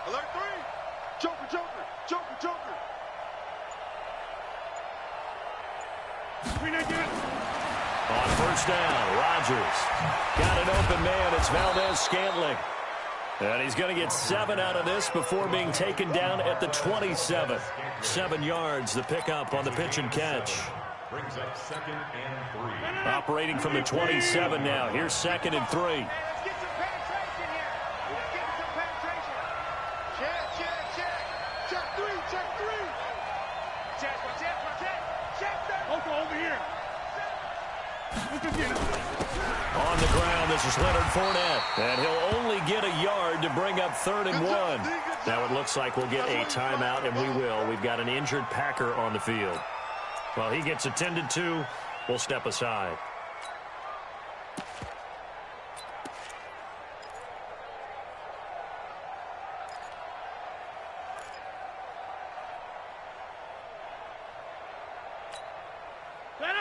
Alert three. Joker, Joker, Joker, Joker. On first down, Rodgers got an open man. It's Valdez-Scantling. And he's going to get 7 out of this before being taken down at the 27. 7 yards, the pickup on the pitch and catch. Brings up 2nd and 3. Operating from the 27 now. Here's 2nd and 3. Let's get some penetration here. Let's get some penetration. Check, check, check. Check 3, check 3. Check, check, check. Check that. Over here. On the ground, this is Leonard Fournette. And he'll only get a yard to bring up 3rd and 1. Now it looks like we'll get a timeout, and we will. We've got an injured Packer on the field. Well, he gets attended to. We'll step aside.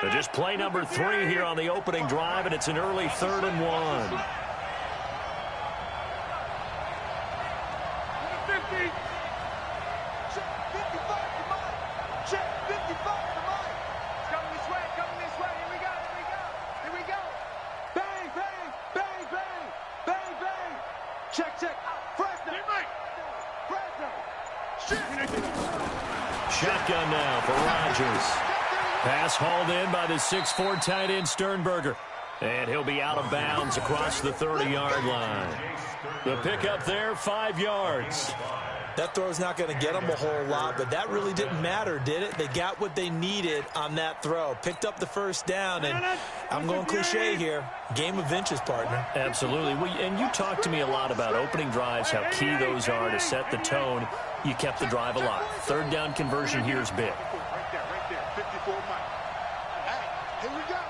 So just play number 3 here on the opening drive, and it's an early 3rd and 1. Shotgun now for Rodgers. Pass hauled in by the 6'4" tight end Sternberger. And he'll be out of bounds across the 30-yard line. The pickup there, 5 yards. That throw's not going to get them a whole lot, but that really didn't matter, did it? They got what they needed on that throw. Picked up the first down, and I'm going cliche here. Game of inches, partner. Absolutely. Well, and you talked to me a lot about opening drives, how key those are to set the tone. You kept the drive alive. 3rd down conversion here is big. Right there. 54 miles. Hey, here we go.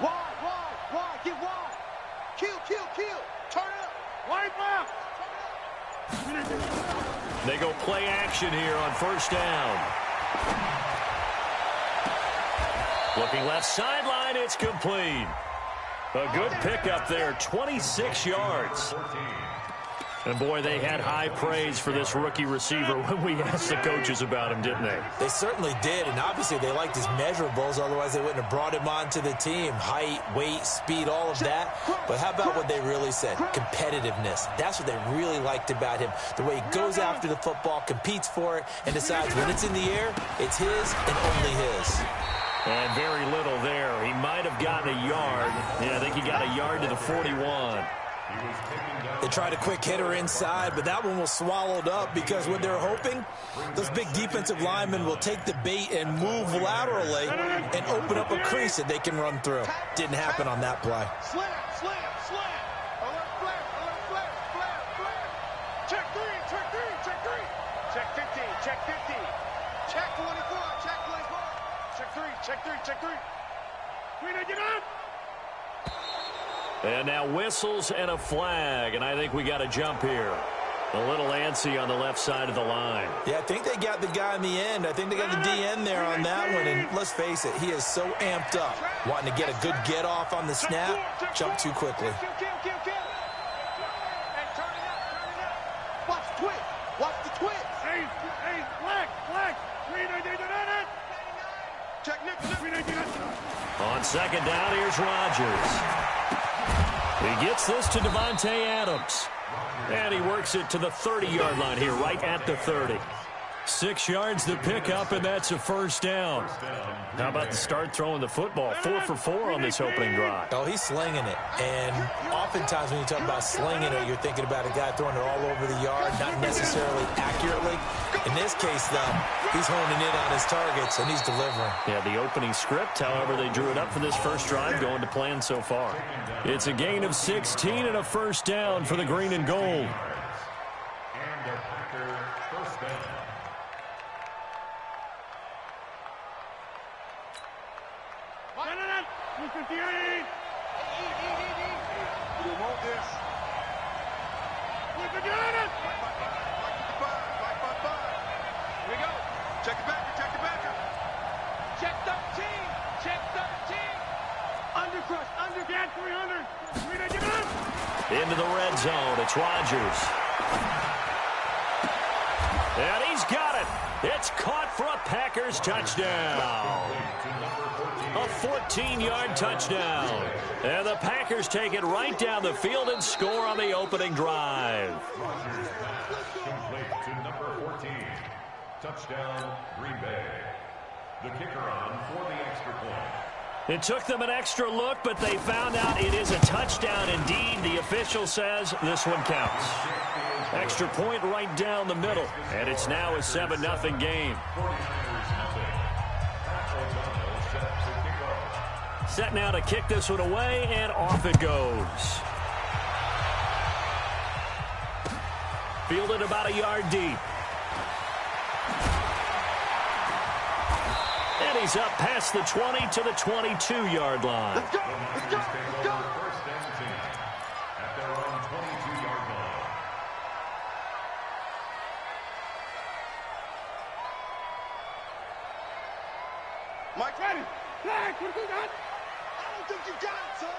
Wide, get wide. Kill. Turn up. Wide left. They go play action here on first down. Looking left sideline, it's complete. A good pickup there, 26 yards. And, boy, they had high praise for this rookie receiver when we asked the coaches about him, didn't they? They certainly did, and obviously they liked his measurables. Otherwise, they wouldn't have brought him onto the team. Height, weight, speed, all of that. But how about what they really said? Competitiveness. That's what they really liked about him. The way he goes after the football, competes for it, and decides when it's in the air, it's his and only his. And very little there. He might have gotten a yard. Yeah, I think he got a yard to the 41. They tried a quick hitter inside, but that one was swallowed up because what they're hoping, those big defensive linemen will take the bait and move laterally and open up a crease that they can run through. Didn't happen on that play. Slam. Alert flare. Check 3. Check 15. Check 24. Check 3. Get up. And now whistles and a flag, and I think we got a jump here. A little antsy on the left side of the line. Yeah, I think they got the guy in the end. I think they got the DN there on that one, and let's face it, he is so amped up. Wanting to get a good get-off on the snap, jump too quickly. Watch the twist. Hey, flag. Check Nick. On second down, here's Rodgers. He gets this to Devontae Adams. And he works it to the 30-yard line here, right at the 30. 6 yards to pick up, and that's a first down. How about the start throwing the football? 4 for 4 on this opening drive. Oh, he's slinging it. And oftentimes when you talk about slinging it, you're thinking about a guy throwing it all over the yard, not necessarily accurately. In this case, though, he's honing in on his targets, and he's delivering. Yeah, the opening script, however, they drew it up for this first drive, going to plan so far. It's a gain of 16 and a first down for the green and gold. And the Packer first down. You want this. Look at it. 5. Here we go. Check the backer. Check 13. Into the red zone. It's Rodgers. And he's got it. It's caught for a Packers touchdown. A 14-yard touchdown. And the Packers take it right down the field and score on the opening drive. Complete to number 14. Touchdown, Green Bay. The kicker on for the extra point. It took them an extra look, but they found out it is a touchdown indeed. The official says this one counts. Extra point right down the middle, and it's now a 7-0 game. Set now to kick this one away, and off it goes. Fielded about a yard deep. And he's up past the 20 to the 22-yard line. Let's go! Let's go! Let's go! First and 10 at their own 22-yard line. Mike, ready! Flag! What do you got? I don't think you got it, son!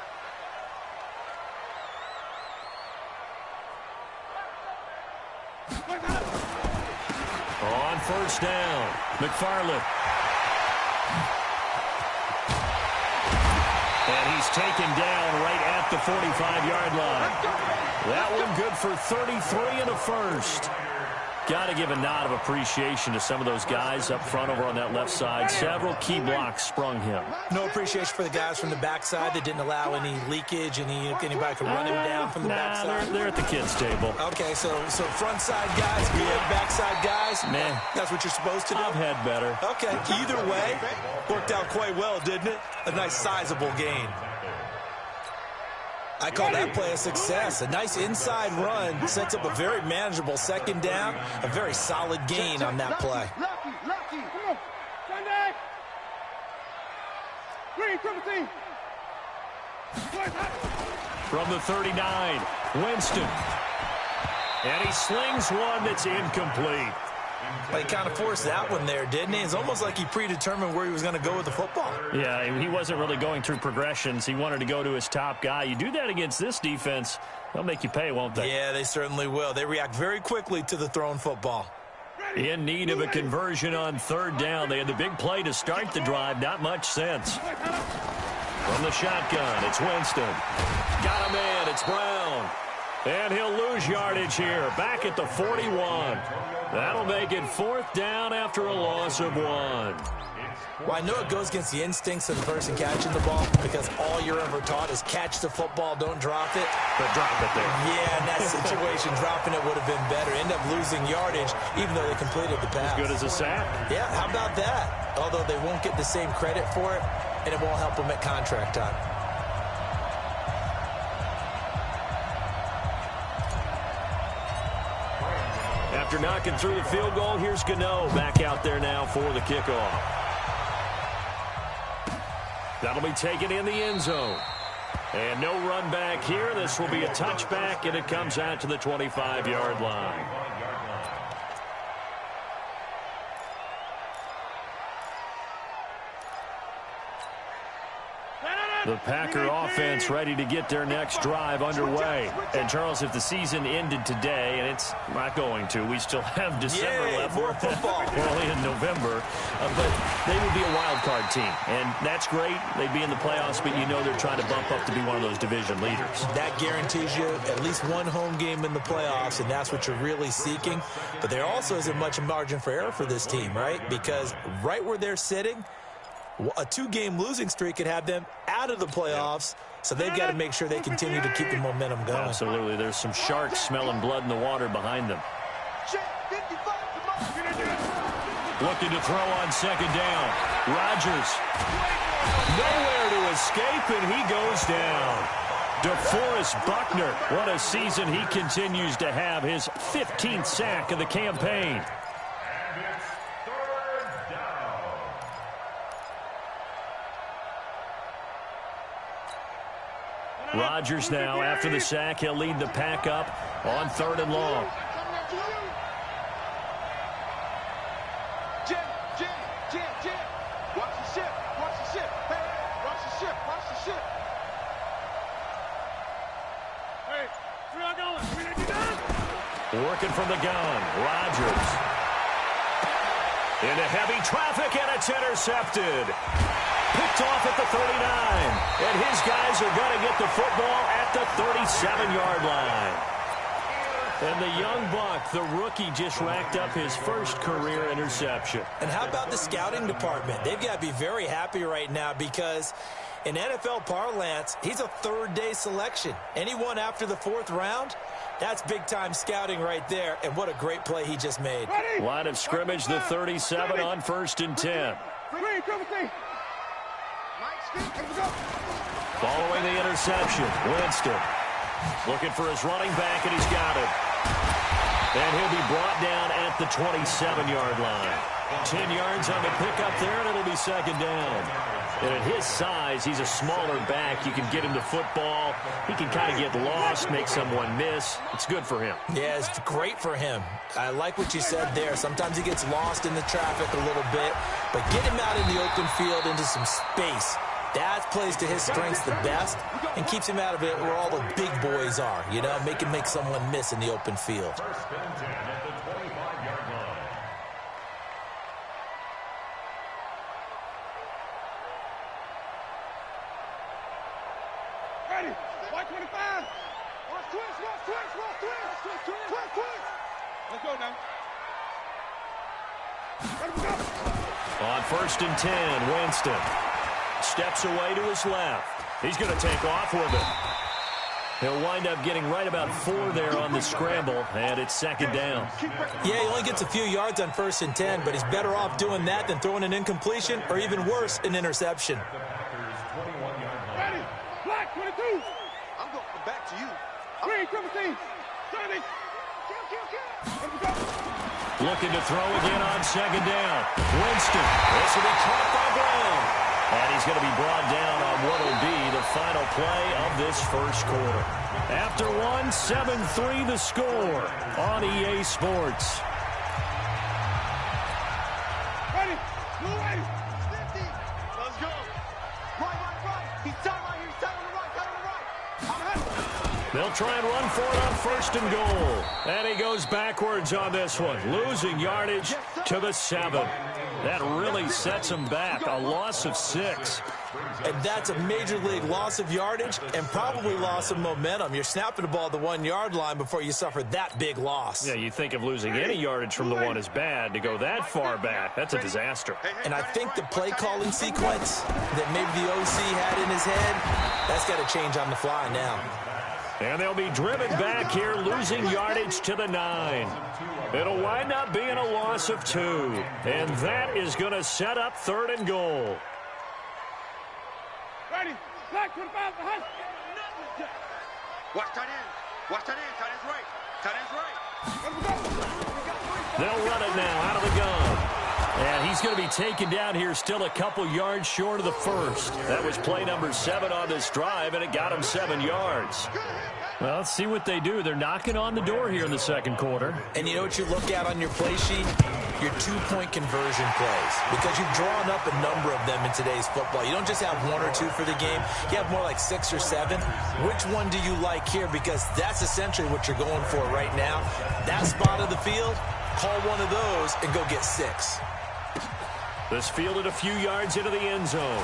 On first down, McFarland. And he's taken down right at the 45-yard line. That one good for 33 and a first. Got to give a nod of appreciation to some of those guys up front over on that left side. Several key blocks sprung him. No appreciation for the guys from the backside that didn't allow any leakage, anybody could run him down from the backside. They're at the kids' table. Okay, so front side guys, good, backside guys. Man, that's what you're supposed to do. I've had better. Okay, either way, worked out quite well, didn't it? A nice sizable gain. I call that play a success. A nice inside run sets up a very manageable second down. A very solid gain on that play. Lucky! Come on! Sunday! Green, 17! From the 39, Winston. And he slings one that's incomplete. But he kind of forced that one there, didn't he? It's almost like he predetermined where he was going to go with the football. Yeah, he wasn't really going through progressions. He wanted to go to his top guy. You do that against this defense, they'll make you pay, won't they? Yeah, they certainly will. They react very quickly to the thrown football. In need of a conversion on third down. They had the big play to start the drive. Not much sense. From the shotgun, it's Winston. Got a man, it's Brown. And he'll lose yardage here. Back at the 41. That'll make it fourth down after a loss of 1. Well, I know it goes against the instincts of the person catching the ball because all you're ever taught is catch the football, don't drop it. But drop it there. Yeah, in that situation, dropping it would have been better. End up losing yardage even though they completed the pass. As good as a sack. Yeah, how about that? Although they won't get the same credit for it, and it won't help them at contract time. After knocking through the field goal, here's Gano back out there now for the kickoff. That'll be taken in the end zone. And no run back here. This will be a touchback, and it comes out to the 25-yard line. The Packer offense ready to get their next drive underway. And, Charles, if the season ended today, and it's not going to, we still have December left. More football. We're only in November. But they would be a wild card team. And that's great. They'd be in the playoffs, but you know they're trying to bump up to be one of those division leaders. That Guarantees you at least one home game in the playoffs, and that's what you're really seeking. But there also isn't much margin for error for this team, right? Because right where they're sitting, a 2-game losing streak could have them out of the playoffs, so they've got to make sure they continue to keep the momentum going. Absolutely. There's some sharks smelling blood in the water behind them. Looking to throw on second down. Rodgers. Nowhere to escape, and he goes down. DeForest Buckner. What a season he continues to have. His 15th sack of the campaign. Rodgers now, after the sack, he'll lead the pack up on 3rd and long. Jim, watch the ship, watch the ship. Hey, watch the ship, watch the ship. Working from the gun. Rodgers. Into heavy traffic, and it's intercepted. Picked off at the 39. And his guys are going to get the football at the 37-yard line. And the young buck, the rookie, just racked up his first career interception. And how about the scouting department? They've got to be very happy right now because in NFL parlance, he's a third-day selection. Anyone after the 4th round, that's big-time scouting right there. And what a great play he just made. Line of scrimmage, the 37 on 1st and 10. Following the interception, Winston looking for his running back, and he's got it. And he'll be brought down at the 27-yard line. 10 yards on the pickup there, and it'll be 2nd down. And at his size, he's a smaller back. You can get him the football. He can kind of get lost, make someone miss. It's good for him. Yeah, it's great for him. I like what you said there. Sometimes he gets lost in the traffic a little bit, but get him out in the open field into some space. That plays to his strengths the best and keeps him out of it where all the big boys are, you know, make him make someone miss in the open field. 1st and 10 at the 25-yard line. Ready. White 25. Watch twist. Let's go now. Let him go. On 1st and 10, Winston steps away to his left. He's going to take off with it. He'll wind up getting right about 4 there on the scramble, and it's 2nd down. Yeah, he only gets a few yards on 1st and 10, but he's better off doing that than throwing an incompletion or even worse, an interception. Ready. Black 22. I'm going back to you. Green 17. 30. Looking to throw again on 2nd down. Winston. This will be caught by Brown. And he's going to be brought down on what will be the final play of this first quarter. After 1, 7-3 the score on EA Sports. Ready. Blue ready. 50. Let's go. Right. He's tight right here. He's tight on the right. I'm ahead. They'll try and run for it on 1st and goal. And he goes backwards on this one, losing yardage to the 7. That really sets him back, a loss of 6. And that's a major league loss of yardage and probably loss of momentum. You're snapping the ball at the 1-yard line before you suffer that big loss. Yeah, you think of losing any yardage from the 1 is bad. To go that far back, that's a disaster. And I think the play calling sequence that maybe the OC had in his head, that's got to change on the fly now. And they'll be driven back here, losing yardage to the 9. It'll wind up being a loss of 2. And that is going to set up 3rd and goal. Ready. Black 25 behind. Watch tight end. Tight end's right. They'll run it now out of the gun. And he's going to be taken down here still a couple yards short of the 1st. That was play number 7 on this drive, and it got him 7 yards. Well, let's see what they do. They're knocking on the door here in the 2nd quarter. And you know what you look at on your play sheet? Your 2-point conversion plays. Because you've drawn up a number of them in today's football. You don't just have 1 or 2 for the game. You have more like 6 or 7. Which one do you like here? Because that's essentially what you're going for right now. That spot of the field, call one of those and go get 6. This fielded a few yards into the end zone.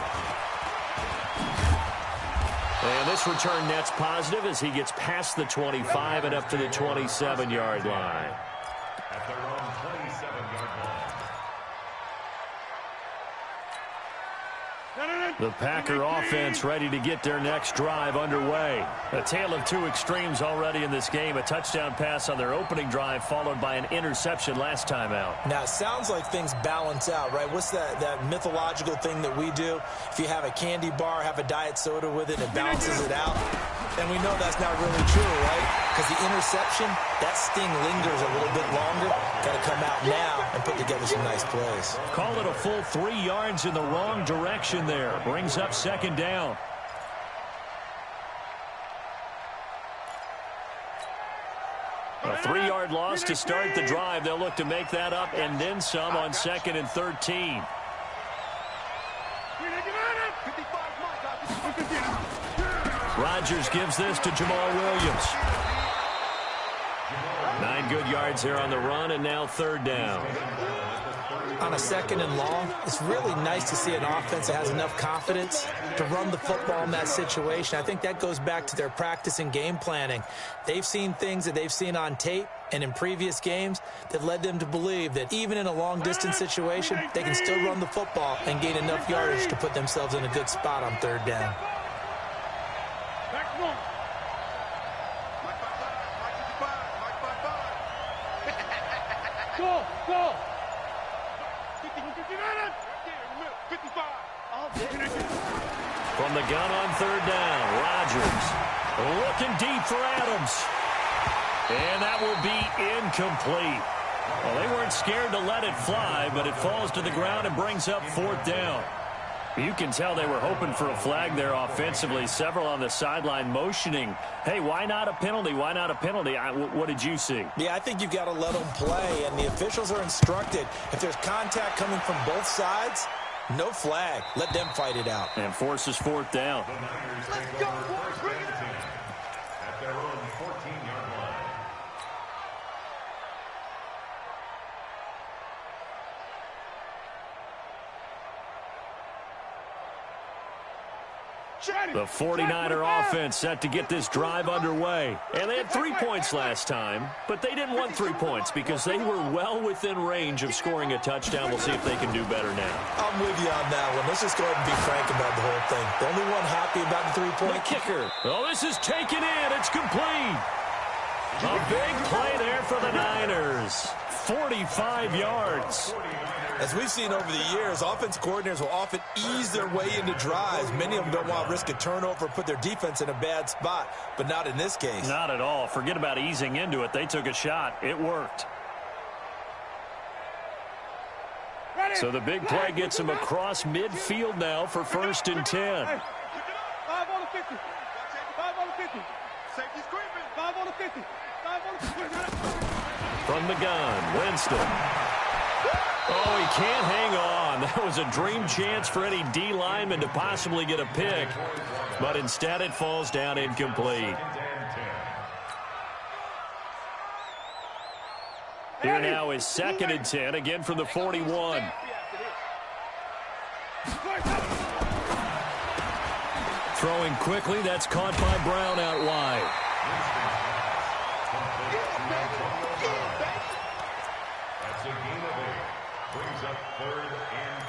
And this return net's positive as he gets past the 25 and up to the 27-yard line. At their own 27-yard line. The Packer offense ready to get their next drive underway. A tale of 2 extremes already in this game. A touchdown pass on their opening drive followed by an interception last time out. Now, it sounds like things balance out, right? What's that mythological thing that we do? If you have a candy bar, have a diet soda with it, it balances it out. And we know that's not really true, right? Because the interception, that sting lingers a little bit longer. Got to come out now and put together some nice plays. Call it a full 3 yards in the wrong direction there. Brings up 2nd down. A 3-yard loss to start the drive. They'll look to make that up and then some on 2nd and 13. Rodgers gives this to Jamal Williams. 9 good yards here on the run, and now 3rd down. On a 2nd and long, it's really nice to see an offense that has enough confidence to run the football in that situation. I think that goes back to their practice and game planning. They've seen things that they've seen on tape and in previous games that led them to believe that even in a long-distance situation, they can still run the football and gain enough yardage to put themselves in a good spot on 3rd down. Go! From the gun on 3rd down, Rodgers looking deep for Adams. And that will be incomplete. Well, they weren't scared to let it fly, but it falls to the ground and brings up 4th down. You can tell they were hoping for a flag there offensively. Several on the sideline motioning, hey, why not a penalty? Why not a penalty? What did you see? Yeah, I think you've got to let them play, and the officials are instructed. If there's contact coming from both sides, no flag. Let them fight it out. And forces 4th down. Let's go, boys. Bring it. At their own 14-yard line. The 49er offense set to get this drive underway. And they had 3 points last time, but they didn't want 3 points because they were well within range of scoring a touchdown. We'll see if they can do better now. I'm with you on that one. Let's just go ahead and be frank about the whole thing. The only one happy about the 3-point kicker. Oh, this is taken in. It's complete. A big play there for the Niners. 45 yards. As we've seen over the years, offensive coordinators will often ease their way into drives. Many of them don't want to risk a turnover or put their defense in a bad spot, but not in this case. Not at all. Forget about easing into it. They took a shot. It worked. So the big play gets them across midfield now for 1st and 10. 5 on the 50. 5 on the 50. Safety's creeping. 5 on the 50. 5 on the 50. From the gun, Winston. Oh, he can't hang on. That was a dream chance for any D lineman to possibly get a pick, but instead it falls down incomplete. Here now is 2nd and 10, again from the 41. Throwing quickly, that's caught by Brown out wide. That's a gain of 8. Brings up 3rd and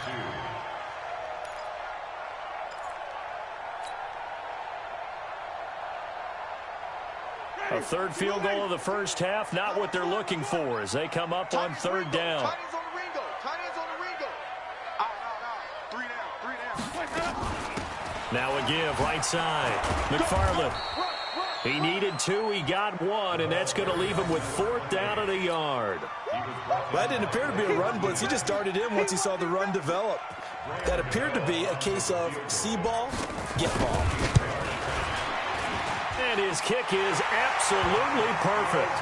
2. A 3rd field goal of the first half, not what they're looking for as they come up on 3rd down. Tight ends on the Ringo. Tight ends on the Ringo. Out. 3 down. Now a give, right side. McFarland. He needed 2, he got 1, and that's going to leave him with 4th down and a yard. That didn't appear to be a run blitz. He just started in once he saw the run develop. That appeared to be a case of see ball, get ball. And his kick is absolutely perfect.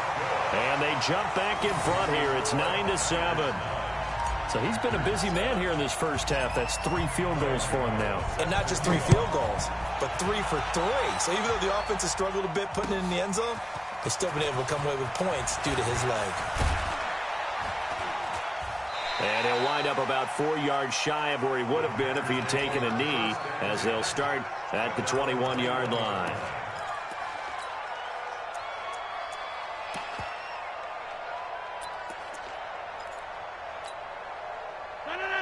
And they jump back in front here. It's 9-7. So he's been a busy man here in this first half. That's 3 field goals for him now. And not just 3 field goals, but 3 for 3. So even though the offense has struggled a bit putting it in the end zone, they've still been able to come away with points due to his leg. And he'll wind up about 4 yards shy of where he would have been if he had taken a knee, as they'll start at the 21-yard line.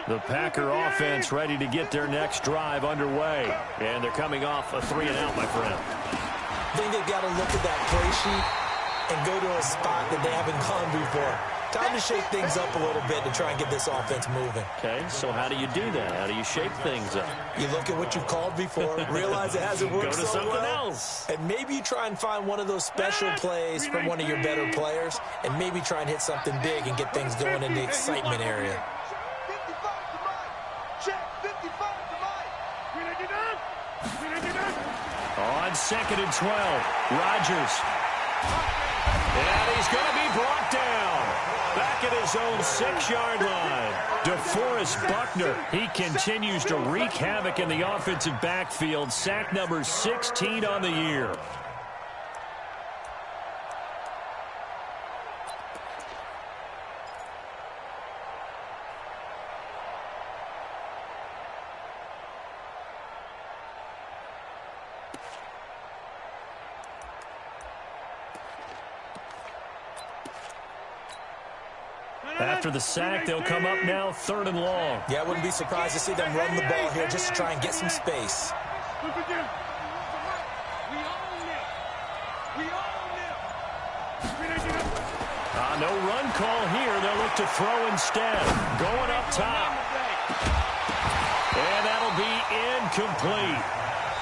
The Packer offense ready to get their next drive underway. And they're coming off a 3-and-out, my friend. I think they've got to look at that play sheet and go to a spot that they haven't gone before. Time to shake things up a little bit to try and get this offense moving. Okay, so how do you do that? How do you shake things up? You look at what you've called before, realize it hasn't worked Go to so something well, else. and maybe you try and find one of those special plays from one of your better players, and maybe try and hit something big and get things going in the excitement area. On 2nd and 12, Rodgers. And he's going to be brought down. Back at his own 6-yard line. DeForest Buckner, he continues to wreak havoc in the offensive backfield. Sack number 16 on the year. After the sack, they'll come up now 3rd and long. Yeah, I wouldn't be surprised to see them run the ball here just to try and get some space. No run call here. They'll look to throw instead. Going up top. And that'll be incomplete.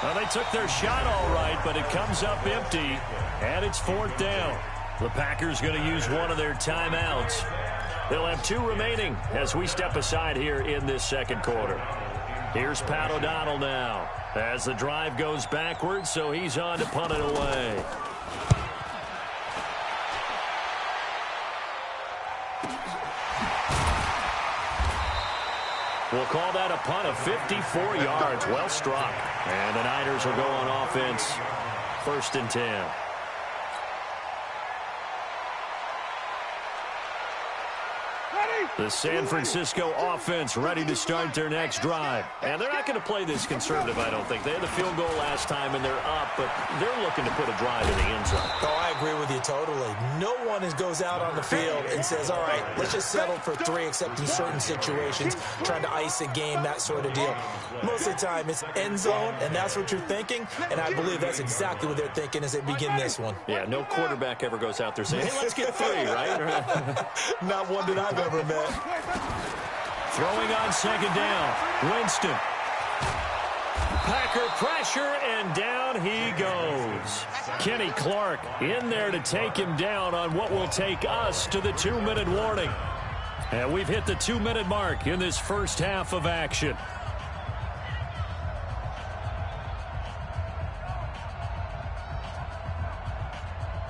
Well, they took their shot all right, but it comes up empty, and it's 4th down. The Packers going to use one of their timeouts. They'll have 2 remaining as we step aside here in this second quarter. Here's Pat O'Donnell now as the drive goes backwards, so he's on to punt it away. We'll call that a punt of 54 yards. Well struck. And the Niners will go on offense. 1st and 10. The San Francisco offense ready to start their next drive. And they're not going to play this conservative, I don't think. They had the field goal last time, and they're up, but they're looking to put a drive in the end zone. Oh, I agree with you totally. No one goes out on the field and says, all right, let's just settle for 3, except in certain situations, trying to ice a game, that sort of deal. Most of the time, it's end zone, and that's what you're thinking, and I believe that's exactly what they're thinking as they begin this one. Yeah, no quarterback ever goes out there saying, hey, let's get 3, right? Not one that I've ever met. Throwing on 2nd down. Winston. Packer pressure, and down he goes. Kenny Clark in there to take him down on what will take us to the 2-minute warning. And we've hit the 2-minute mark in this first half of action.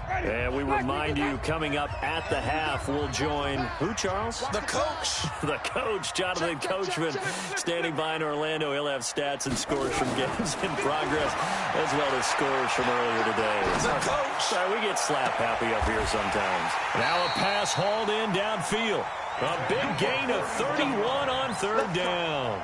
And we remind you, coming up at the half, we'll join who, Charles? The coach. The coach, Jonathan Coachman, standing by in Orlando. He'll have stats and scores from games in progress, as well as scores from earlier today. The coach. Sorry, we get slap happy up here sometimes. Now a pass hauled in downfield. A big gain of 31 on 3rd down.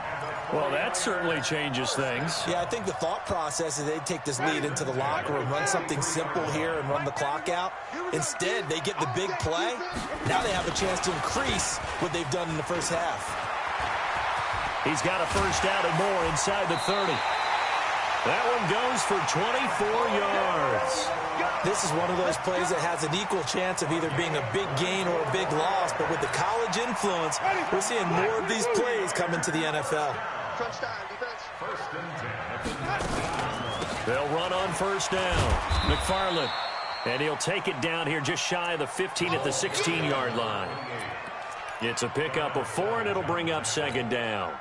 Well, that certainly changes things. Yeah, I think the thought process is they'd take this lead into the locker room, run something simple here and run the clock out. Instead, they get the big play. Now they have a chance to increase what they've done in the first half. He's got a first down and more inside the 30. That one goes for 24 yards. This is one of those plays that has an equal chance of either being a big gain or a big loss, but with the college influence, we're seeing more of these plays come into the NFL. They'll run on 1st down. McFarland. And he'll take it down here just shy of the 15 at the 16-yard line. It's a pickup of 4, and it'll bring up 2nd down.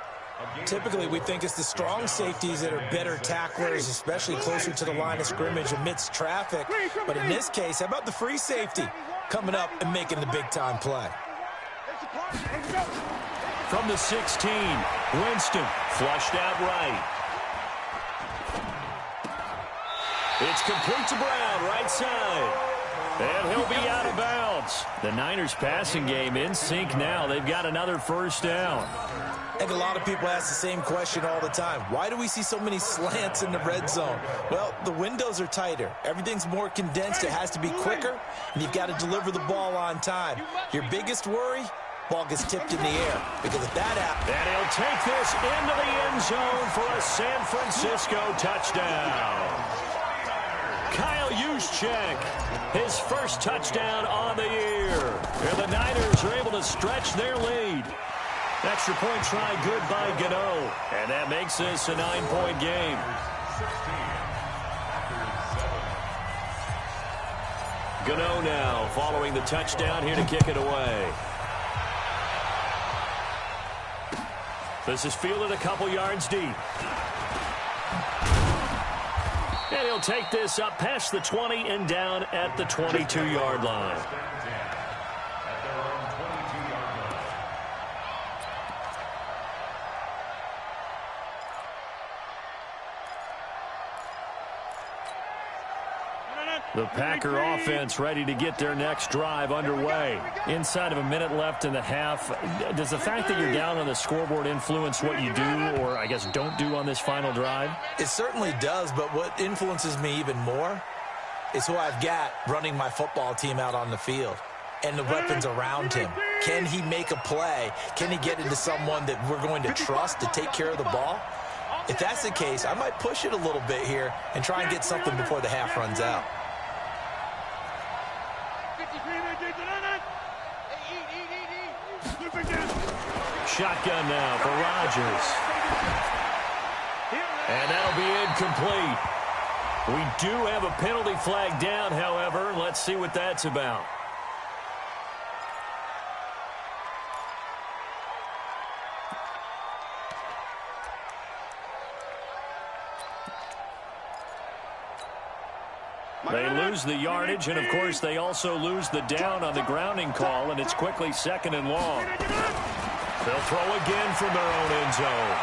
Typically, we think it's the strong safeties that are better tacklers, especially closer to the line of scrimmage amidst traffic. But in this case, how about the free safety coming up and making the big-time play? From the 16, Winston flushed out right. It's complete to Brown, right side. And he'll be out of bounds. The Niners passing game in sync now. They've got another first down. I think a lot of people ask the same question all the time. Why do we see so many slants in the red zone? Well, the windows are tighter. Everything's more condensed. It has to be quicker, and you've got to deliver the ball on time. Your biggest worry? Ball gets tipped in the air, because if that happens... And he'll take this into the end zone for a San Francisco touchdown. Kyle Juszczyk, his first touchdown on the year. And the Niners are able to stretch their lead. Extra point try good by Gano. And that makes this a 9-point game. Gano now following the touchdown here to kick it away. This is fielded a couple yards deep. And he'll take this up past the 20 and down at the 22-yard line. The Packer offense ready to get their next drive underway. Inside of a minute left in the half, does the fact that you're down on the scoreboard influence what you do, or I guess don't do on this final drive? It certainly does, but what influences me even more is who I've got running my football team out on the field. and the weapons around him. Can he make a play? Can he get into someone that we're going to trust to take care of the ball? If that's the case, I might push it a little bit here and try and get something before the half runs out. Shotgun now for Rodgers. And that'll be incomplete. We do have a penalty flag down, however. Let's see what that's about. They lose the yardage, and, of course, they also lose the down on the grounding call, and it's quickly 2nd and long. They'll throw again from their own end zone.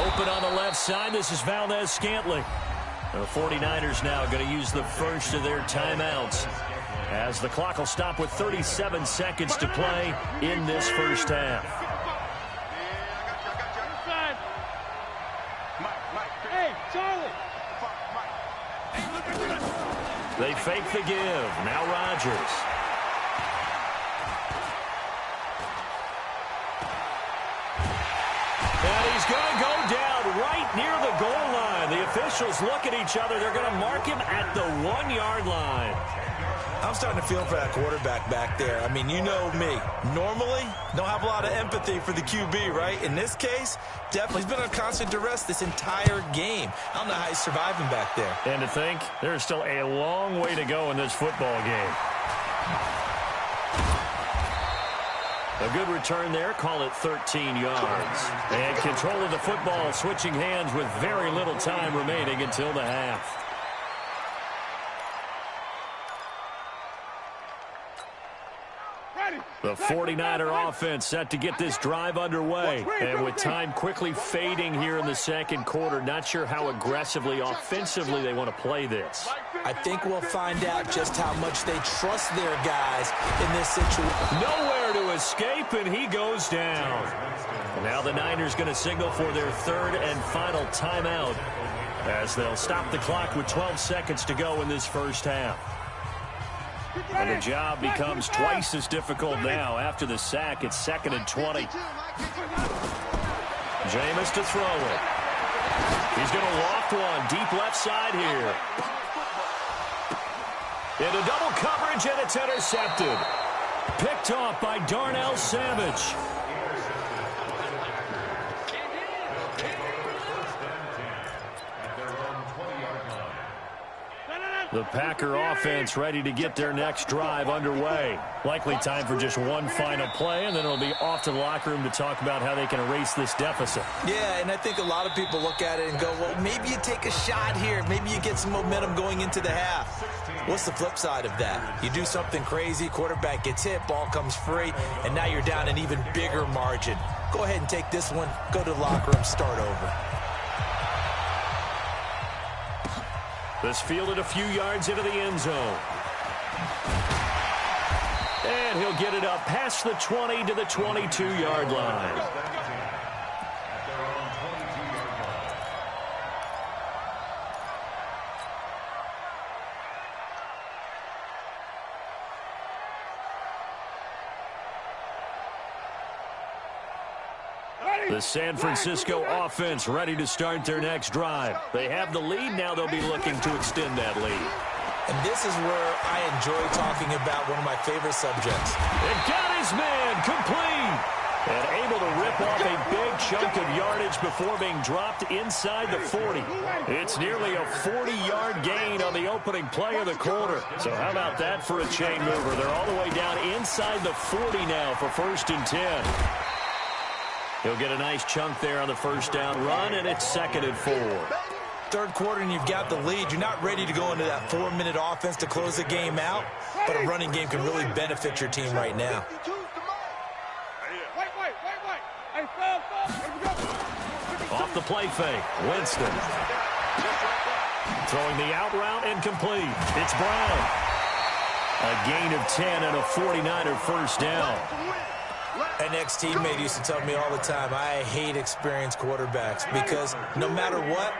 Open on the left side. This is Valdez-Scantling. The 49ers now going to use the first of their timeouts as the clock will stop with 37 seconds to play in this first half. They fake the give. Now Rodgers. And he's going to go down right near the goal line. The officials look at each other. They're going to mark him at the 1-yard line. I'm starting to feel for that quarterback back there. I mean, you know me. Normally, don't have a lot of empathy for the QB, right? In this case, definitely. He's been on constant duress this entire game. I don't know how he's surviving back there. And to think, there's still a long way to go in this football game. A good return there. Call it 13 yards. And control of the football, switching hands with very little time remaining until the half. The 49er offense set to get this drive underway. And with time quickly fading here in the second quarter, not sure how aggressively, offensively they want to play this. I think we'll find out just how much they trust their guys in this situation. Nowhere to escape, and he goes down. And now the Niners going to signal for their third and final timeout as they'll stop the clock with 12 seconds to go in this first half. And the job becomes twice as difficult now. After the sack, it's 2nd and 20. Jameis to throw it. He's going to loft one deep left side here. Into double coverage, and it's intercepted. Picked off by Darnell Savage. The Packer offense ready to get their next drive underway. Likely time for just one final play, and then it'll be off to the locker room to talk about how they can erase this deficit. Yeah, and I think a lot of people look at it and go, well, maybe you take a shot here. Maybe you get some momentum going into the half. What's the flip side of that? You do something crazy, quarterback gets hit, ball comes free, and now you're down an even bigger margin. Go ahead and take this one, go to the locker room, start over. This fielded a few yards into the end zone. And he'll get it up past the 20 to the 22-yard line. The San Francisco offense ready to start their next drive. They have the lead. Now they'll be looking to extend that lead. And this is where I enjoy talking about one of my favorite subjects. It got his man complete. And able to rip off a big chunk of yardage before being dropped inside the 40. It's nearly a 40-yard gain on the opening play of the quarter. So how about that for a chain mover? They're all the way down inside the 40 now for 1st and 10. He'll get a nice chunk there on the first down run, and it's 2nd and 4. Third quarter, and you've got the lead. You're not ready to go into that 4-minute offense to close the game out, but a running game can really benefit your team right now. Off the play fake, Winston. Throwing the out route, incomplete. It's Brown. A gain of 10 and a 49er first down. An ex-teammate used to tell me all the time, I hate experienced quarterbacks because no matter what,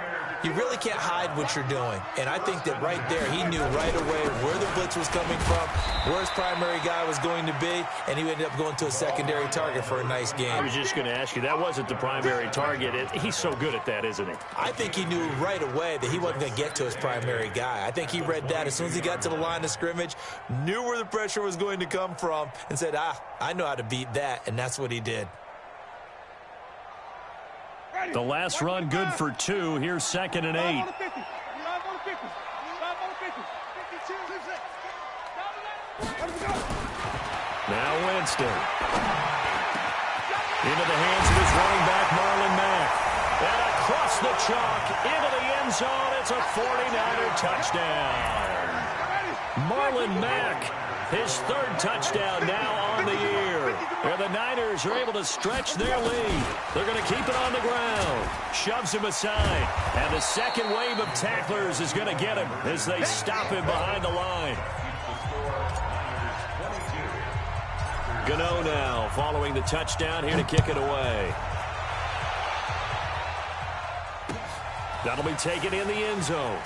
You really can't hide what you're doing. And I think that right there, he knew right away where the blitz was coming from, where his primary guy was going to be, and he ended up going to a secondary target for a nice game. I was just going to ask you, that wasn't the primary target. He's so good at that, isn't he? I think he knew right away that he wasn't going to get to his primary guy. I think he read that as soon as he got to the line of scrimmage, knew where the pressure was going to come from, and said, I know how to beat that, and that's what he did. The last run good for 2. Here's 2nd and 8. Now Winston. Into the hands of his running back, Marlon Mack. And across the chalk, into the end zone. It's a 49er touchdown. Marlon Mack, his 3rd touchdown now on the year. And the Niners are able to stretch their lead. They're going to keep it on the ground. Shoves him aside. And the second wave of tacklers is going to get him as they stop him behind the line. Gano now following the touchdown here to kick it away. That'll be taken in the end zone.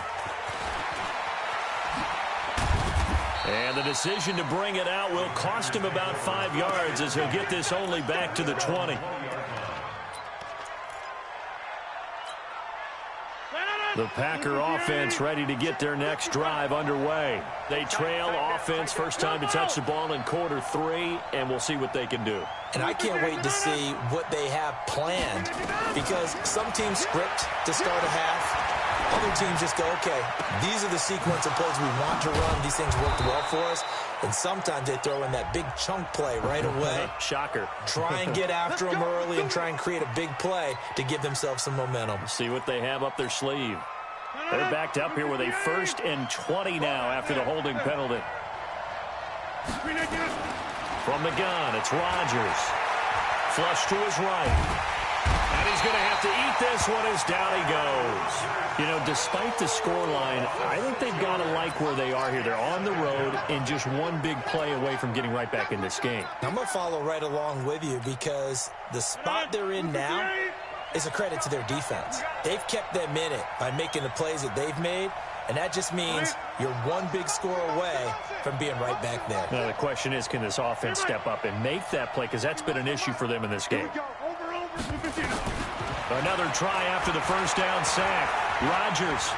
And the decision to bring it out will cost him about 5 yards as he'll get this only back to the 20. The Packer offense ready to get their next drive underway. They trail offense, first time to touch the ball in quarter 3, and we'll see what they can do. And I can't wait to see what they have planned, because some teams script to start a half. Other teams just go, okay, these are the sequence of plays we want to run. These things worked well for us. And sometimes they throw in that big chunk play right away. Shocker. Try and get after them early and try and create a big play to give themselves some momentum. See what they have up their sleeve. They're backed up here with a 1st and 20 now after the holding penalty. From the gun, it's Rodgers. Flush to his right. And he's going to have to eat this one as down he goes. You know, despite the scoreline, I think they've got to like where they are here. They're on the road and just one big play away from getting right back in this game. I'm going to follow right along with you, because the spot they're in now is a credit to their defense. They've kept them in it by making the plays that they've made, and that just means you're one big score away from being right back there. Now, the question is, can this offense step up and make that play? Because that's been an issue for them in this game. Another try after the first down sack. Rodgers.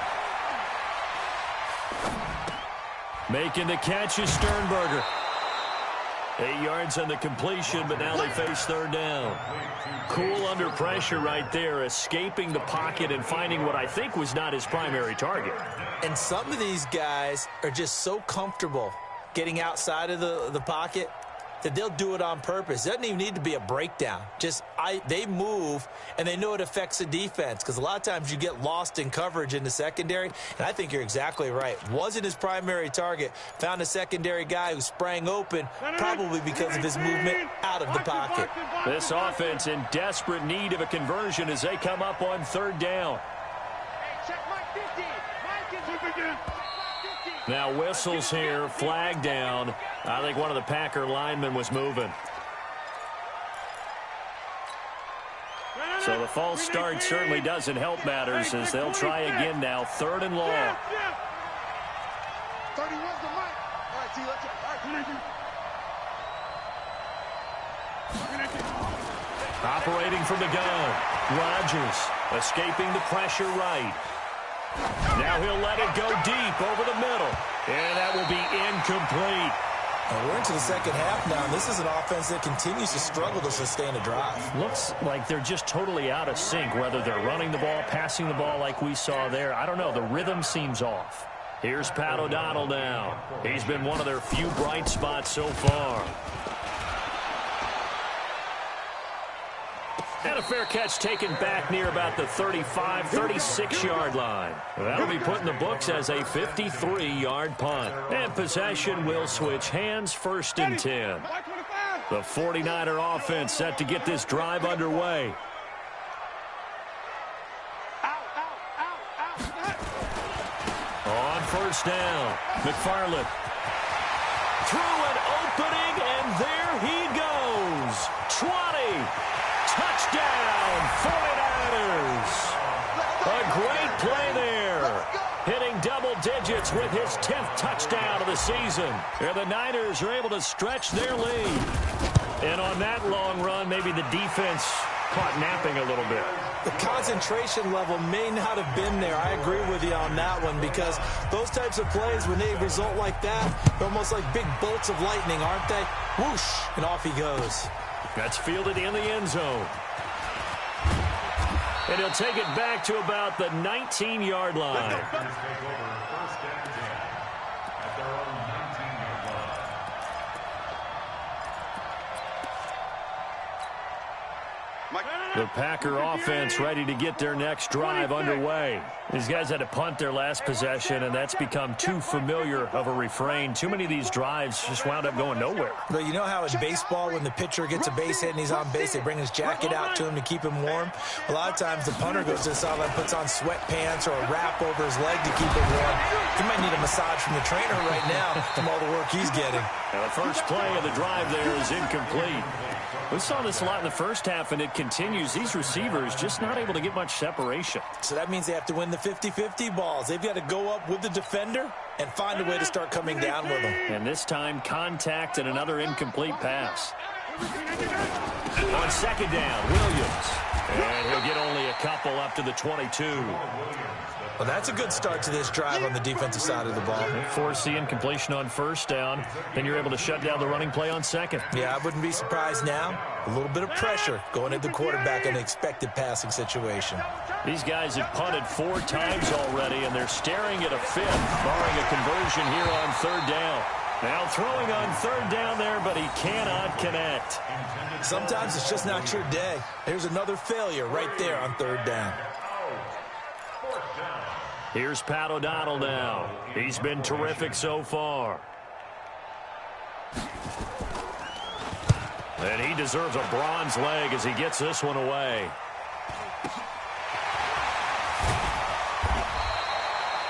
Making the catch is Sternberger. 8 yards on the completion, but now they face 3rd down. Cool under pressure right there, escaping the pocket and finding what I think was not his primary target. And some of these guys are just so comfortable getting outside of the pocket that they'll do it on purpose. It doesn't even need to be a breakdown. They move, and they know it affects the defense, because a lot of times you get lost in coverage in the secondary, and I think you're exactly right. Wasn't his primary target. Found a secondary guy who sprang open, probably because of his movement out of the pocket. This offense in desperate need of a conversion as they come up on 3rd down. Now whistles here, flag down. I think one of the Packer linemen was moving. So the false start certainly doesn't help matters as they'll try again now. 3rd and long. Operating from the gun. Rodgers escaping the pressure right. Now he'll let it go deep over the middle. And that will be incomplete. And we're into the second half now, and this is an offense that continues to struggle to sustain a drive. Looks like they're just totally out of sync, whether they're running the ball, passing the ball like we saw there. I don't know. The rhythm seems off. Here's Pat O'Donnell now. He's been one of their few bright spots so far. And a fair catch taken back near about the 35, 36-yard line. That'll be put in the books as a 53-yard punt. And possession will switch hands, 1st and 10. The 49er offense set to get this drive underway. On 1st down, McFarland. Through an opening, and there he goes. 20. Touchdown, 49ers. A great play digits with his 10th touchdown of the season. And the Niners are able to stretch their lead. And on that long run, maybe the defense caught napping a little bit. The concentration level may not have been there. I agree with you on that one, because those types of plays, when they result like that, they're almost like big bolts of lightning, aren't they? Whoosh, and off he goes. That's fielded in the end zone. And he'll take it back to about the 19-yard line. The Packer offense ready to get their next drive underway. These guys had to punt their last possession, and that's become too familiar of a refrain. Too many of these drives just wound up going nowhere. But you know how in baseball, when the pitcher gets a base hit and he's on base, they bring his jacket out to him to keep him warm? A lot of times the punter goes to the sideline, puts on sweatpants or a wrap over his leg to keep him warm. He might need a massage from the trainer right now from all the work he's getting. Now the first play of the drive there is incomplete. We saw this a lot in the first half, and it continues. These receivers just not able to get much separation. So that means they have to win the 50-50 balls. They've got to go up with the defender and find a way to start coming down with them. And this time, contact and another incomplete pass. On second down, Williams. And he'll get only a couple up to the 22. Well, that's a good start to this drive on the defensive side of the ball. Force the incompletion on first down, then you're able to shut down the running play on second. Yeah, I wouldn't be surprised now. A little bit of pressure going at the quarterback in an expected passing situation. These guys have punted 4 times already, and they're staring at a 5th, barring a conversion here on third down. Now throwing on third down there, but he cannot connect. Sometimes it's just not your day. Here's another failure right there on third down. Here's Pat O'Donnell now. He's been terrific so far. And he deserves a bronze leg as he gets this one away.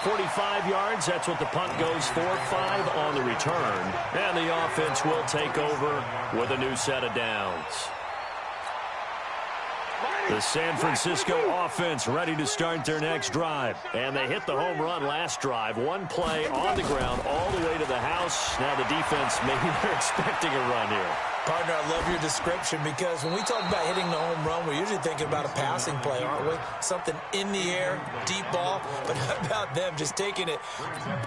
45 yards, that's what the punt goes for. 5 on the return. And the offense will take over with a new set of downs. The San Francisco offense ready to start their next drive. And they hit the home run last drive. 1 play on the ground all the way to the house. Now the defense, maybe they're expecting a run here. Partner, I love your description, because when we talk about hitting the home run, we're usually thinking about a passing play, aren't we? Something in the air, deep ball. But how about them just taking it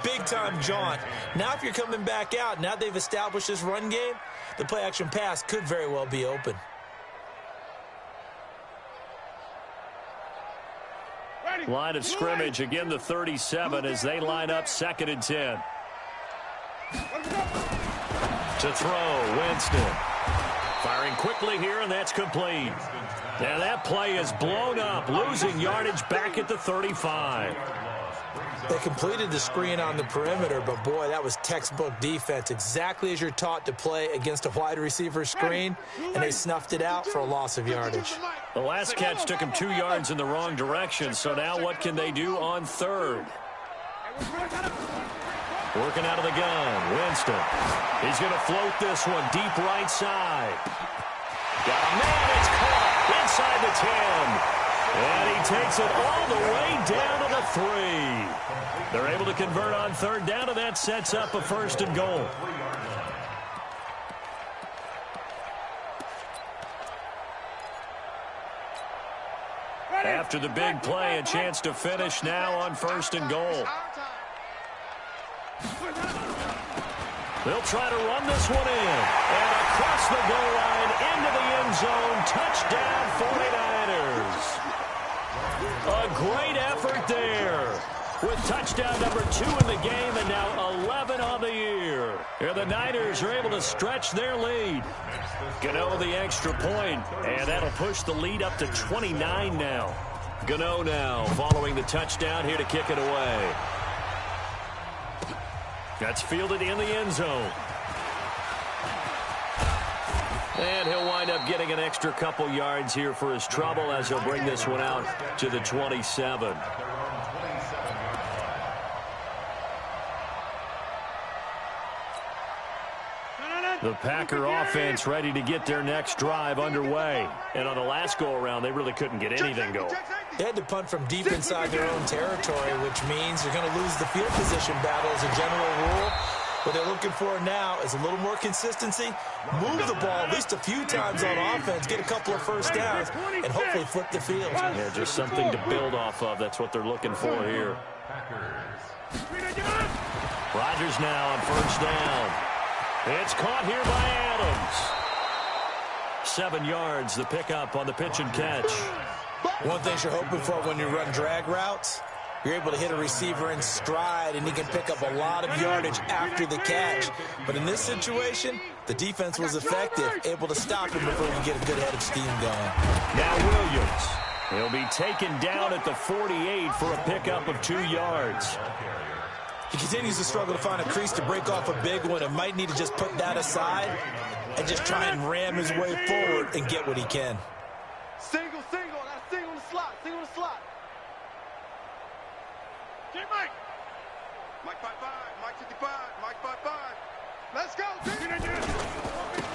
big-time jaunt? Now if you're coming back out, now they've established this run game, the play-action pass could very well be open. Line of scrimmage, again the 37 as they line up 2nd and 10. To throw, Winston. Firing quickly here, and that's complete. And that play is blown up, losing yardage back at the 35. They completed the screen on the perimeter, but boy, that was textbook defense. Exactly as you're taught to play against a wide receiver screen, and they snuffed it out for a loss of yardage. The last catch took him 2 yards in the wrong direction, so now what can they do on third? Working out of the gun, Winston. He's going to float this one deep right side. Got a man, it's caught inside the 10. And he takes it all the way down to the 3. They're able to convert on third down, and that sets up a 1st and goal. After the big play, a chance to finish now on 1st and goal. They'll try to run this one in. And across the goal line into the end zone. Touchdown 49ers. A great effort there. With touchdown number 2 in the game and now 11 on the year. And the Niners are able to stretch their lead. Gano the extra point, and that'll push the lead up to 29 now. Gano now following the touchdown here to kick it away. That's fielded in the end zone. And he'll wind up getting an extra couple yards here for his trouble as he'll bring this one out to the 27. The Packer offense ready to get their next drive underway. And on the last go-around, they really couldn't get anything going. They had to punt from deep inside their own territory, which means you're going to lose the field position battle as a general rule. What they're looking for now is a little more consistency, move the ball at least a few times on offense, get a couple of first downs, and hopefully flip the field. Yeah, just something to build off of. That's what they're looking for here. Rodgers now on first down. It's caught here by Adams. 7 yards, the pickup on the pitch and catch. One thing you're hoping for when you run drag routes, you're able to hit a receiver in stride, and he can pick up a lot of yardage after the catch. But in this situation, the defense was effective, able to stop him before he get a good head of steam going. Now Williams. He'll be taken down at the 48 for a pickup of 2 yards. He continues to struggle to find a crease to break off a big one and might need to just put that aside and just try and ram his way forward and get what he can. Single. That's single in the slot. Single in the slot. Get Mike. Mike 5-5. Mike 55. Mike 5-5. Let's go.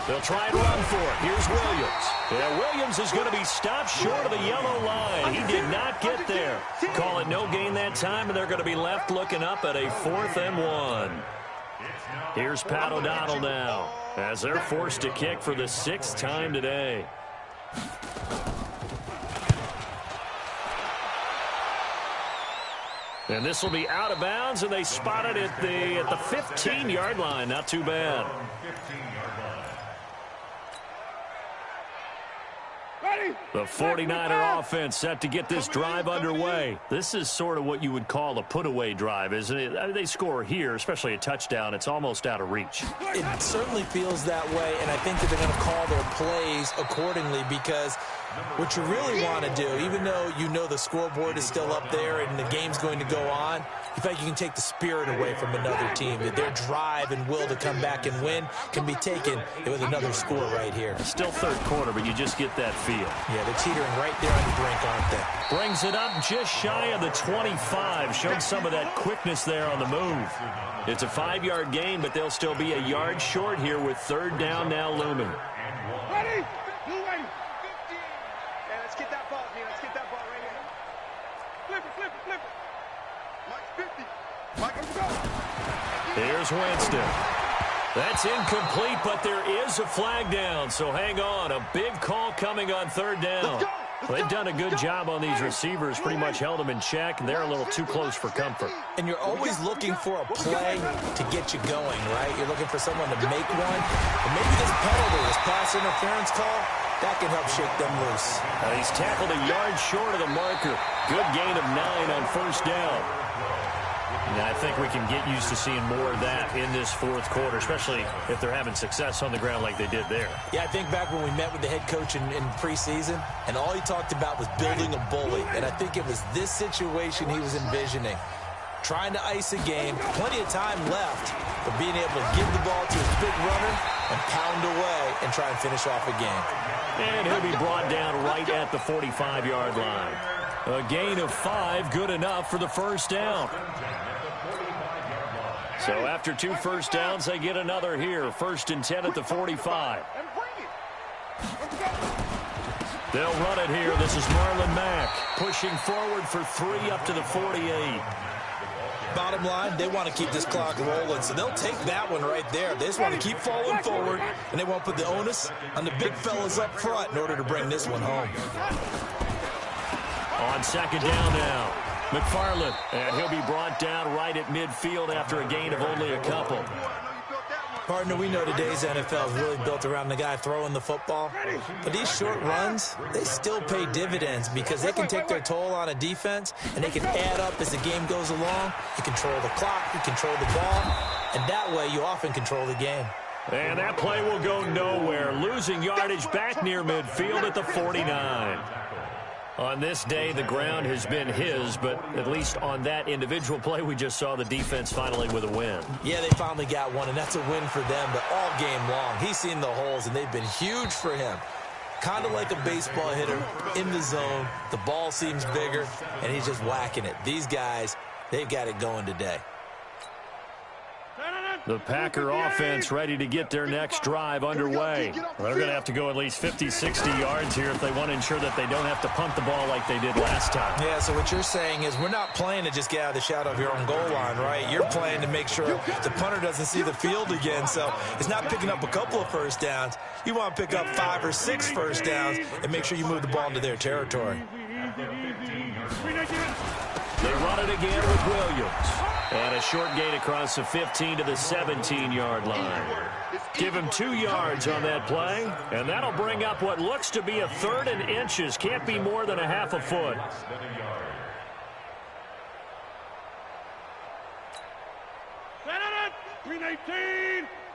They'll try and run for it. Here's Williams. Yeah, Williams is going to be stopped short of the yellow line. He did not get there. Call it no gain that time, and they're going to be left looking up at a 4th and 1. Here's Pat O'Donnell now as they're forced to kick for the 6th time today. And this will be out of bounds, and they spot it at the 15-yard line. Not too bad. The 49er offense set to get this drive underway. This is sort of what you would call a put-away drive, isn't it? I mean, they score here, especially a touchdown. It's almost out of reach. It certainly feels that way, and I think that they're going to call their plays accordingly because what you really want to do, even though you know the scoreboard is still up there and the game's going to go on, in fact, you can take the spirit away from another team. Their drive and will to come back and win can be taken with another score right here. Still 3rd quarter, but you just get that feel. Yeah, they're teetering right there on the brink, aren't they? Brings it up just shy of the 25. Showed some of that quickness there on the move. It's a 5-yard gain, but they'll still be a yard short here with 3rd down now looming. Ready? You ready? 15. Yeah, let's get that ball, man. Let's get that ball right here. Flip it. Mike's 50. Mike, let's go. Here's Winston. That's incomplete, but there is a flag down, so hang on. A big call coming on 3rd down. They've done a good job on these receivers, pretty much held them in check, and they're a little too close for comfort. And you're always looking for a play to get you going, right? You're looking for someone to make one. And maybe this penalty, this pass interference call, that can help shake them loose. He's tackled a yard short of the marker. Good gain of 9 on 1st down. And I think we can get used to seeing more of that in this 4th quarter, especially if they're having success on the ground like they did there. Yeah, I think back when we met with the head coach in preseason, and all he talked about was building a bully. And I think it was this situation he was envisioning. Trying to ice a game, plenty of time left, but being able to give the ball to his big runner and pound away and try and finish off a game. And he'll be brought down right at the 45-yard line. A gain of 5, good enough for the 1st down. So after 2 first downs, they get another here. 1st and 10 at the 45. They'll run it here. This is Marlon Mack pushing forward for 3 up to the 48. Bottom line, they want to keep this clock rolling, so they'll take that one right there. They just want to keep falling forward, and they won't put the onus on the big fellas up front in order to bring this one home. On 2nd down now, McFarland, and he'll be brought down right at midfield after a gain of only a couple. Partner, we know today's NFL is really built around the guy throwing the football. But these short runs, they still pay dividends because they can take their toll on a defense, and they can add up as the game goes along. You control the clock, you control the ball, and that way you often control the game. And that play will go nowhere, losing yardage back near midfield at the 49. On this day, the ground has been his, but at least on that individual play, we just saw the defense finally with a win. Yeah, they finally got one, and that's a win for them, but all game long, he's seen the holes, and they've been huge for him. Kind of like a baseball hitter in the zone. The ball seems bigger, and he's just whacking it. These guys, they've got it going today. The Packer offense ready to get their next drive underway. They're going to have to go at least 50, 60 yards here if they want to ensure that they don't have to punt the ball like they did last time. Yeah, so what you're saying is we're not playing to just get out of the shadow of your own goal line, right? You're playing to make sure the punter doesn't see the field again. So it's not picking up a couple of first downs. You want to pick up 5 or 6 first downs and make sure you move the ball into their territory. They run it again with Williams. And a short gain across the 15 to the 17-yard line. Give him 2 yards on that play, and that'll bring up what looks to be a 3rd and inches. Can't be more than a half a foot.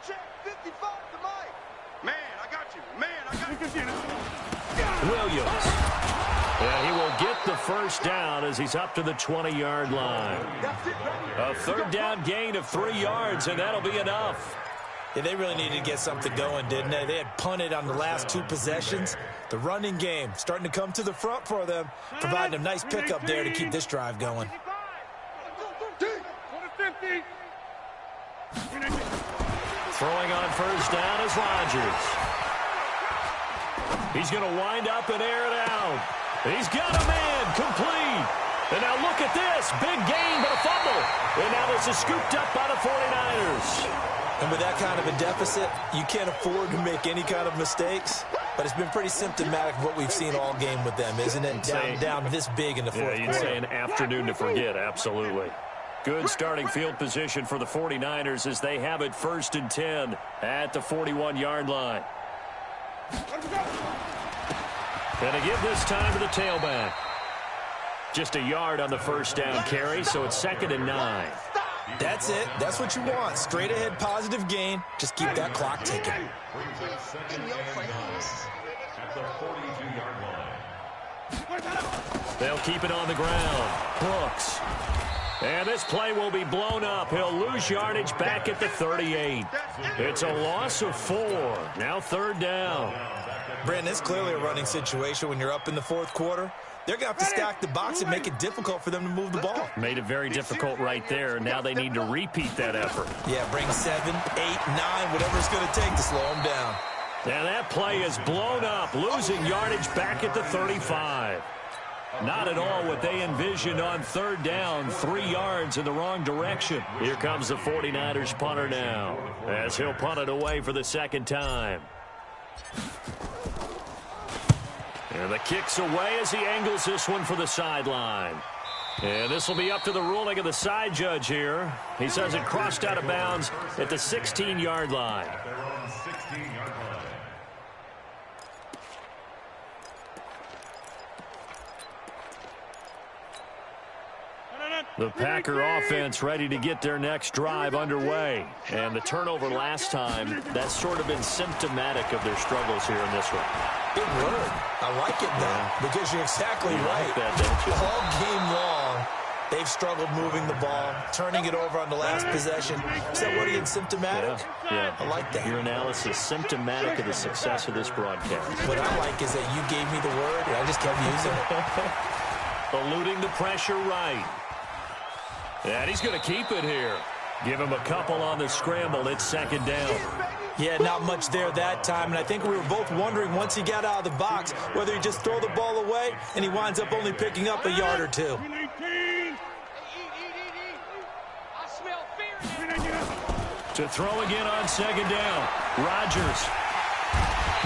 Check 55 to Mike. Man, I got you. Man, I got you. Williams. And he will get the first down as he's up to the 20-yard line. A 3rd down gain of 3 yards, and that'll be enough. Yeah, they really needed to get something going, didn't they? They had punted on the last 2 possessions. The running game starting to come to the front for them, providing a nice pickup there to keep this drive going. Throwing on first down is Rodgers. He's going to wind up and air it out. He's got a man complete. And now look at this. Big gain, but a fumble. And now this is scooped up by the 49ers. And with that kind of a deficit, you can't afford to make any kind of mistakes. But it's been pretty symptomatic of what we've seen all game with them, isn't it? Down this big in the fourth quarter. You'd say an afternoon to forget, absolutely. Good starting field position for the 49ers as they have it 1st and 10 at the 41-yard line. And to give this time to the tailback. Just a yard on the first down carry, so it's 2nd and 9. That's it. That's what you want. Straight ahead, positive gain. Just keep that clock ticking. At the 42-yard line. They'll keep it on the ground. Brooks. And this play will be blown up. He'll lose yardage back at the 38. It's a loss of 4. Now 3rd down. Brandon, it's clearly a running situation when you're up in the fourth quarter. They're going to have to stack the box and make it difficult for them to move the ball. Made it very difficult right there. Now they need to repeat that effort. Yeah, bring 7, 8, 9, whatever it's going to take to slow them down. And that play is blown up, losing yardage back at the 35. Not at all what they envisioned on 3rd down, 3 yards in the wrong direction. Here comes the 49ers punter now, as he'll punt it away for the 2nd time. And the kick's away as he angles this one for the sideline. And this will be up to the ruling of the side judge here. He says it crossed out of bounds at the 16-yard line. The Packer offense ready to get their next drive underway. And the turnover last time, that's sort of been symptomatic of their struggles here in this one. Big word. I like it, though, because you're exactly right. Like that, don't you? All game long, they've struggled moving the ball, turning it over on the last possession. Is that what is symptomatic? Yeah. I like that. Your analysis symptomatic of the success of this broadcast. What I like is that you gave me the word, and I just kept using it. Eluding the pressure right. And he's going to keep it here. Give him a couple on the scramble. It's 2nd down. Yeah, not much there that time, and I think we were both wondering once he got out of the box whether he just throw the ball away and he winds up only picking up a yard or 2. To throw again on 2nd down. Rodgers.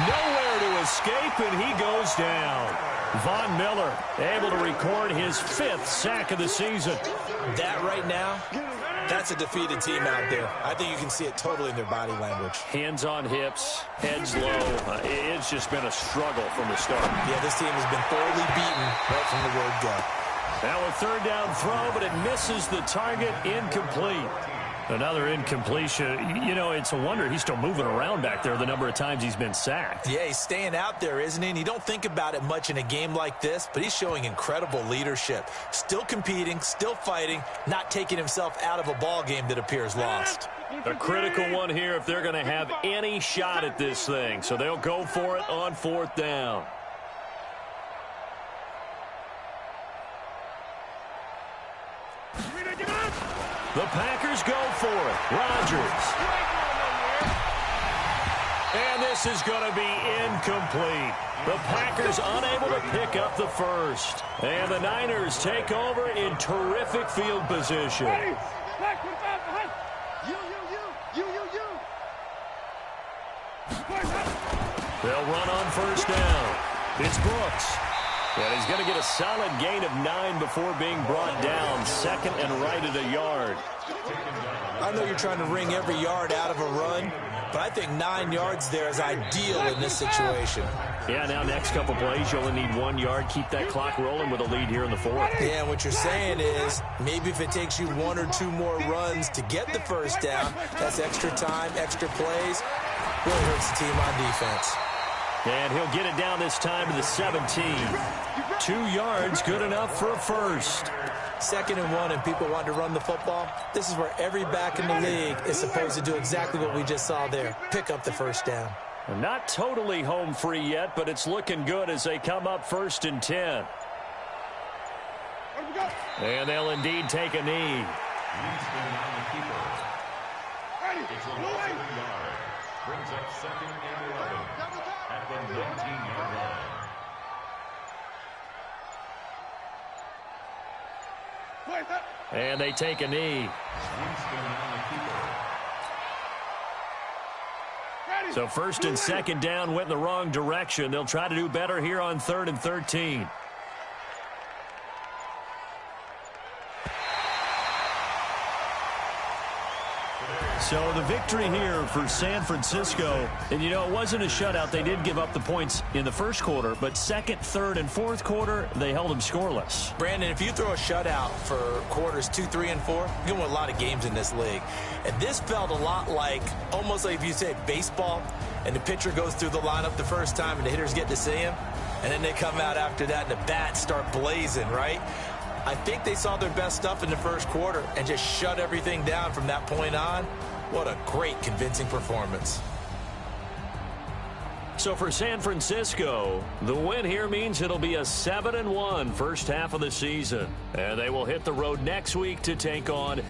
Nowhere to escape, and he goes down. Von Miller able to record his 5th sack of the season. That right now, that's a defeated team out there. I think you can see it totally in their body language. Hands on hips, heads low. It's just been a struggle from the start. Yeah, this team has been thoroughly beaten right from the word go. Now a 3rd down throw, but it misses the target. Incomplete. Another incompletion. You know, it's a wonder he's still moving around back there the number of times he's been sacked. Yeah, he's staying out there, isn't he? And you don't think about it much in a game like this, but he's showing incredible leadership. Still competing, still fighting, not taking himself out of a ball game that appears lost. A critical one here if they're going to have any shot at this thing. So they'll go for it on 4th down. The Packers go for it. Rodgers. And this is going to be incomplete. The Packers unable to pick up the first. And the Niners take over in terrific field position. They'll run on first down. It's Brooks. And he's going to get a solid gain of 9 before being brought down. Second and right at a yard. I know you're trying to wring every yard out of a run, but I think 9 yards there is ideal in this situation. Yeah, now next couple plays, you only need 1 yard. Keep that clock rolling with a lead here in the fourth. Yeah, and what you're saying is maybe if it takes you 1 or 2 more runs to get the first down, that's extra time, extra plays. Really hurts the team on defense. And he'll get it down this time to the 17. 2 yards, good enough for a first. 2nd and 1, and people want to run the football. This is where every back in the league is supposed to do exactly what we just saw there. Pick up the first down. Not totally home free yet, but it's looking good as they come up 1st and 10. And they'll indeed take a knee. Brings up 2nd and 11 at the 19-yard line. And they take a knee. So 1st and 2nd down went in the wrong direction. They'll try to do better here on 3rd and 13. So the victory here for San Francisco. And, you know, it wasn't a shutout. They did give up the points in the first quarter, but 2nd, 3rd, and 4th quarter, they held them scoreless. Brandon, if you throw a shutout for quarters 2, 3, and 4, you're going to win a lot of games in this league. And this felt a lot like, almost like if you say baseball, and the pitcher goes through the lineup the first time, and the hitters get to see him, and then they come out after that, and the bats start blazing, right? I think they saw their best stuff in the first quarter and just shut everything down from that point on. What a great, convincing performance. So for San Francisco, the win here means it'll be a 7-1 first half of the season. And they will hit the road next week to take on